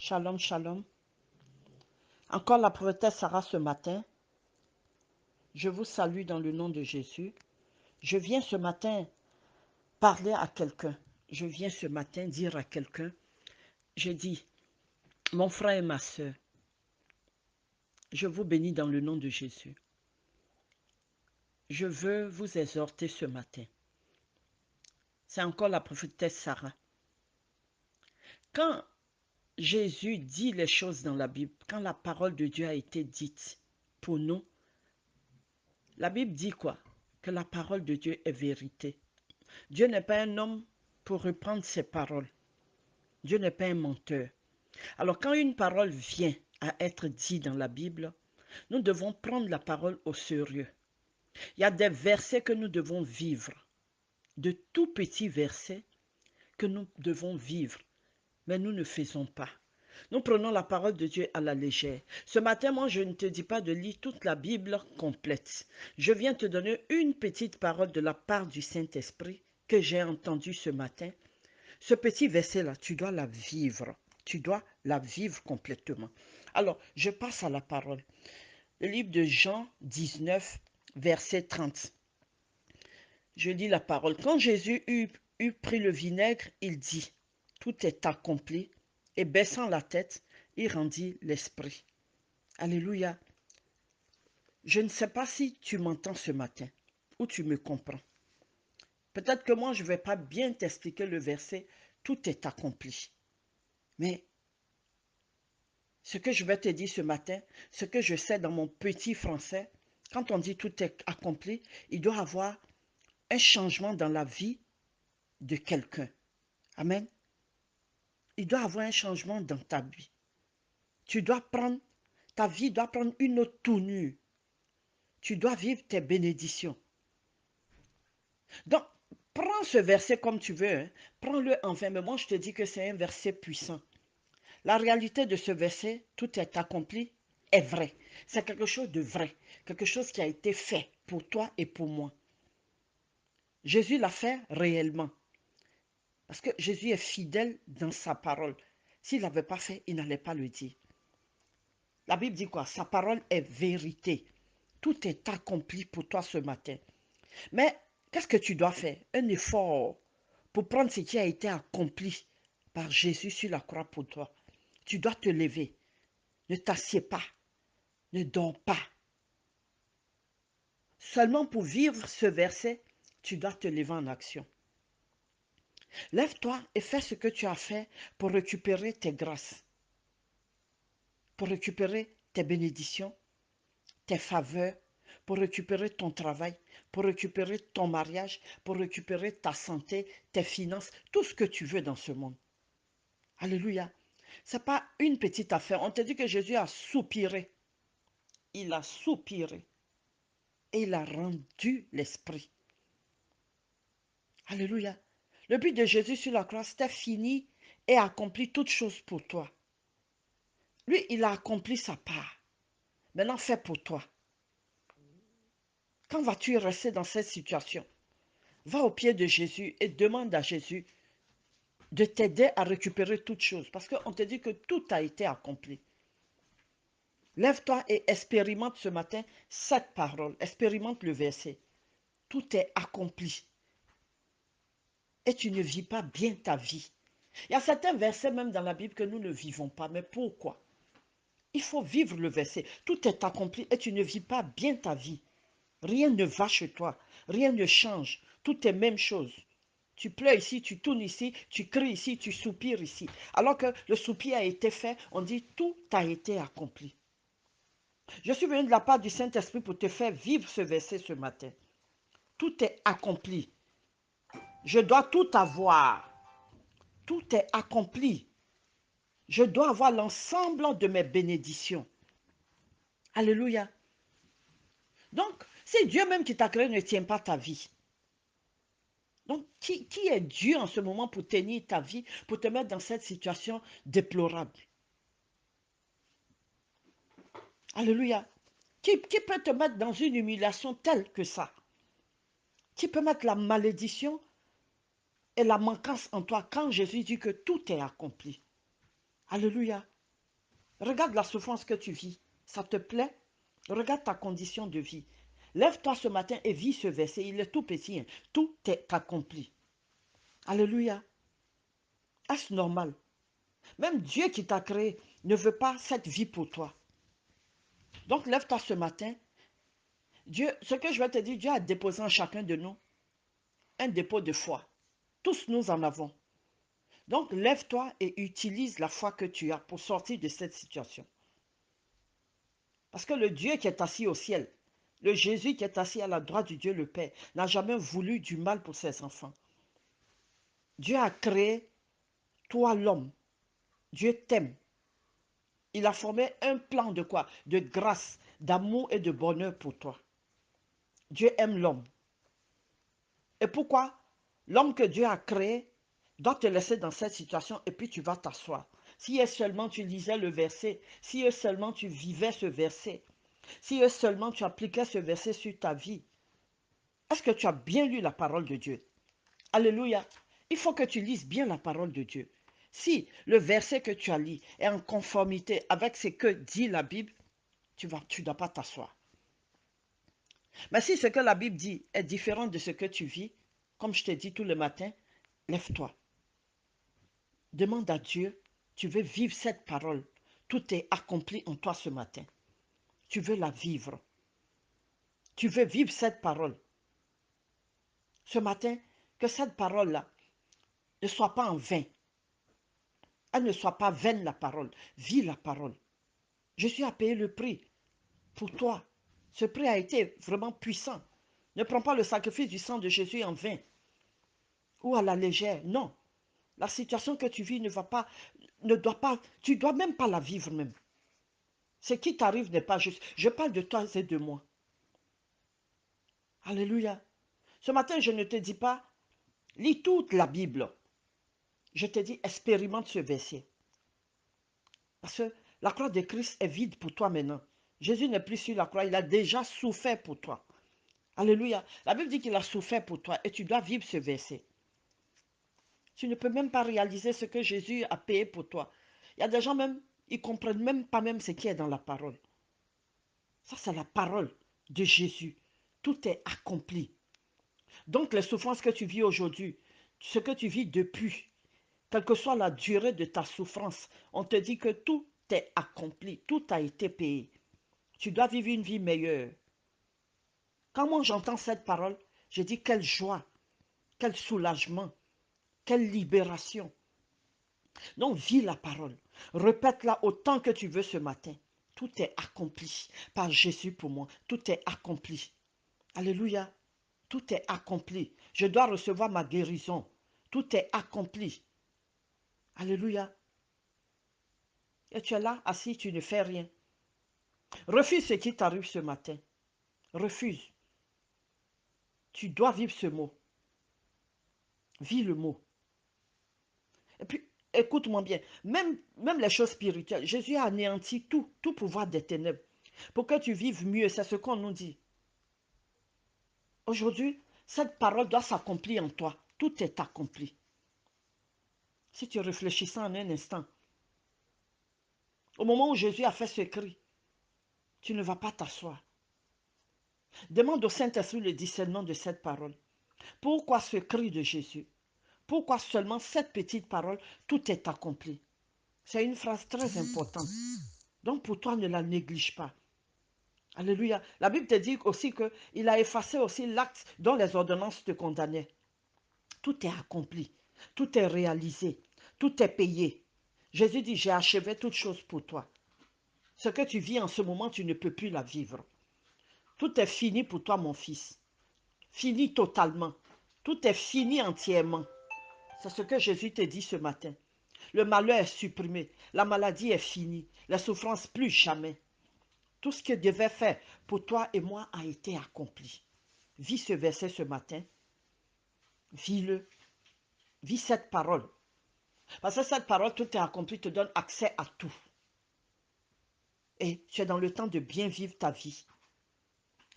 Shalom, shalom. Encore la prophétesse Sarah ce matin. Je vous salue dans le nom de Jésus. Je viens ce matin parler à quelqu'un. Je viens ce matin dire à quelqu'un, j'ai dit, mon frère et ma soeur, je vous bénis dans le nom de Jésus. Je veux vous exhorter ce matin. C'est encore la prophétesse Sarah. Quand Jésus dit les choses dans la Bible, quand la parole de Dieu a été dite pour nous, la Bible dit quoi? Que la parole de Dieu est vérité. Dieu n'est pas un homme pour reprendre ses paroles. Dieu n'est pas un menteur. Alors quand une parole vient à être dite dans la Bible, nous devons prendre la parole au sérieux. Il y a des versets que nous devons vivre, de tout petits versets que nous devons vivre, mais nous ne faisons pas. Nous prenons la parole de Dieu à la légère. Ce matin, moi, je ne te dis pas de lire toute la Bible complète. Je viens te donner une petite parole de la part du Saint-Esprit que j'ai entendue ce matin. Ce petit verset-là, tu dois la vivre. Tu dois la vivre complètement. Alors, je passe à la parole. Le livre de Jean 19, verset 30. Je lis la parole. Quand Jésus eut pris le vinaigre, il dit, « Tout est accompli. » Et baissant la tête, il rendit l'esprit. Alléluia. Je ne sais pas si tu m'entends ce matin ou tu me comprends. Peut-être que moi, je ne vais pas bien t'expliquer le verset « Tout est accompli ». Mais ce que je vais te dire ce matin, ce que je sais dans mon petit français, quand on dit tout est accompli, il doit y avoir un changement dans la vie de quelqu'un. Amen. Il doit y avoir un changement dans ta vie. Ta vie doit prendre une autre tournure. Tu dois vivre tes bénédictions. Donc, prends ce verset comme tu veux. Hein. Prends-le en vain. Mais moi, je te dis que c'est un verset puissant. La réalité de ce verset, tout est accompli, est vrai. C'est quelque chose de vrai. Quelque chose qui a été fait pour toi et pour moi. Jésus l'a fait réellement. Parce que Jésus est fidèle dans sa parole. S'il n'avait pas fait, il n'allait pas le dire. La Bible dit quoi? Sa parole est vérité. Tout est accompli pour toi ce matin. Mais qu'est-ce que tu dois faire? Un effort pour prendre ce qui a été accompli par Jésus sur la croix pour toi. Tu dois te lever. Ne t'assieds pas. Ne dors pas. Seulement pour vivre ce verset, tu dois te lever en action. Lève-toi et fais ce que tu as fait pour récupérer tes grâces, pour récupérer tes bénédictions, tes faveurs, pour récupérer ton travail, pour récupérer ton mariage, pour récupérer ta santé, tes finances, tout ce que tu veux dans ce monde. Alléluia. Ce n'est pas une petite affaire. On te dit que Jésus a soupiré. Il a soupiré. Et il a rendu l'esprit. Alléluia. Le but de Jésus sur la croix, c'était fini et accompli toutes choses pour toi. Lui, il a accompli sa part. Maintenant, fais pour toi. Quand vas-tu rester dans cette situation? Va au pied de Jésus et demande à Jésus de t'aider à récupérer toutes choses. Parce qu'on te dit que tout a été accompli. Lève-toi et expérimente ce matin cette parole. Expérimente le verset. Tout est accompli. Et tu ne vis pas bien ta vie. Il y a certains versets même dans la Bible que nous ne vivons pas. Mais pourquoi? Il faut vivre le verset. Tout est accompli et tu ne vis pas bien ta vie. Rien ne va chez toi. Rien ne change. Tout est même chose. Tu pleures ici, tu tournes ici, tu cries ici, tu soupires ici. Alors que le soupir a été fait, on dit tout a été accompli. Je suis venu de la part du Saint-Esprit pour te faire vivre ce verset ce matin. Tout est accompli. Je dois tout avoir. Tout est accompli. Je dois avoir l'ensemble de mes bénédictions. Alléluia. Donc, si Dieu même qui t'a créé ne tient pas ta vie, donc qui est Dieu en ce moment pour tenir ta vie, pour te mettre dans cette situation déplorable? Alléluia. Qui peut te mettre dans une humiliation telle que ça? Qui peut mettre la malédiction et la manquance en toi quand Jésus dit que tout est accompli? Alléluia. Regarde la souffrance que tu vis. Ça te plaît? Regarde ta condition de vie. Lève-toi ce matin et vis ce verset. Il est tout petit. Hein. Tout est accompli. Alléluia. Est-ce normal? Même Dieu qui t'a créé ne veut pas cette vie pour toi. Donc lève-toi ce matin. Dieu, ce que je vais te dire, Dieu a déposé en chacun de nous un dépôt de foi. Tous nous en avons. Donc lève-toi et utilise la foi que tu as pour sortir de cette situation. Parce que le Dieu qui est assis au ciel, le Jésus qui est assis à la droite du Dieu le Père, n'a jamais voulu du mal pour ses enfants. Dieu a créé toi l'homme. Dieu t'aime. Il a formé un plan de quoi? De grâce, d'amour et de bonheur pour toi. Dieu aime l'homme. Et pourquoi? L'homme que Dieu a créé doit te laisser dans cette situation et puis tu vas t'asseoir. Si seulement tu lisais le verset, si seulement tu vivais ce verset, si seulement tu appliquais ce verset sur ta vie, est-ce que tu as bien lu la parole de Dieu? Alléluia. Il faut que tu lises bien la parole de Dieu. Si le verset que tu as lu est en conformité avec ce que dit la Bible, tu ne dois pas t'asseoir. Mais si ce que la Bible dit est différent de ce que tu vis, comme je te dis tout le matin, lève-toi. Demande à Dieu, tu veux vivre cette parole. Tout est accompli en toi ce matin. Tu veux la vivre. Tu veux vivre cette parole. Ce matin, que cette parole-là ne soit pas en vain. Elle ne soit pas vaine la parole. Vis la parole. Jésus a payé le prix pour toi. Ce prix a été vraiment puissant. Ne prends pas le sacrifice du sang de Jésus en vain ou à la légère. Non. La situation que tu vis ne doit pas, tu ne dois même pas la vivre même. Ce qui t'arrive n'est pas juste. Je parle de toi et de moi. Alléluia. Ce matin, je ne te dis pas, lis toute la Bible. Je te dis, expérimente ce verset. Parce que la croix de Christ est vide pour toi maintenant. Jésus n'est plus sur la croix, il a déjà souffert pour toi. Alléluia. La Bible dit qu'il a souffert pour toi et tu dois vivre ce verset. Tu ne peux même pas réaliser ce que Jésus a payé pour toi. Il y a des gens même, ils ne comprennent même pas même ce qui est dans la parole. Ça, c'est la parole de Jésus. Tout est accompli. Donc, les souffrances que tu vis aujourd'hui, ce que tu vis depuis, quelle que soit la durée de ta souffrance, on te dit que tout est accompli, tout a été payé. Tu dois vivre une vie meilleure. Quand moi j'entends cette parole, je dis quelle joie, quel soulagement, quelle libération. Donc, vis la parole. Répète-la autant que tu veux ce matin. Tout est accompli par Jésus pour moi. Tout est accompli. Alléluia. Tout est accompli. Je dois recevoir ma guérison. Tout est accompli. Alléluia. Et tu es là, assis, tu ne fais rien. Refuse ce qui t'arrive ce matin. Refuse. Tu dois vivre ce mot. Vis le mot. Et puis, écoute-moi bien. Même les choses spirituelles, Jésus a anéanti tout pouvoir des ténèbres. Pour que tu vives mieux, c'est ce qu'on nous dit. Aujourd'hui, cette parole doit s'accomplir en toi. Tout est accompli. Si tu réfléchis en un instant, au moment où Jésus a fait ce cri, tu ne vas pas t'asseoir. Demande au Saint-Esprit le discernement de cette parole. Pourquoi ce cri de Jésus? Pourquoi seulement cette petite parole? Tout est accompli. C'est une phrase très importante. Donc pour toi, ne la néglige pas. Alléluia. La Bible te dit aussi qu'il a effacé aussi l'acte dont les ordonnances te condamnaient. Tout est accompli. Tout est réalisé. Tout est payé. Jésus dit, j'ai achevé toutes choses pour toi. Ce que tu vis en ce moment, tu ne peux plus la vivre. Tout est fini pour toi, mon fils. Fini totalement. Tout est fini entièrement. C'est ce que Jésus te dit ce matin. Le malheur est supprimé. La maladie est finie. La souffrance, plus jamais. Tout ce qu'il devait faire pour toi et moi a été accompli. Vis ce verset ce matin. Vis-le. Vis cette parole. Parce que cette parole, tout est accompli, te donne accès à tout. Et tu es dans le temps de bien vivre ta vie.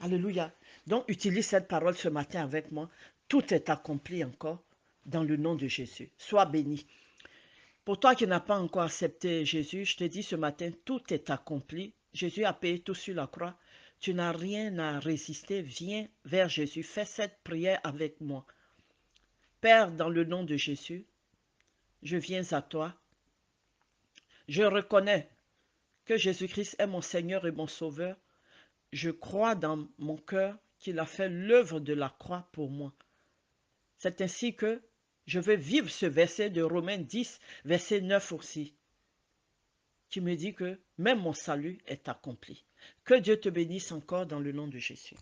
Alléluia. Donc, utilise cette parole ce matin avec moi. Tout est accompli encore dans le nom de Jésus. Sois béni. Pour toi qui n'as pas encore accepté Jésus, je te dis ce matin, tout est accompli. Jésus a payé tout sur la croix. Tu n'as rien à résister. Viens vers Jésus. Fais cette prière avec moi. Père, dans le nom de Jésus, je viens à toi. Je reconnais que Jésus-Christ est mon Seigneur et mon Sauveur. Je crois dans mon cœur qu'il a fait l'œuvre de la croix pour moi. C'est ainsi que je veux vivre ce verset de Romains 10, verset 9 aussi, qui me dit que même mon salut est accompli. Que Dieu te bénisse encore dans le nom de Jésus.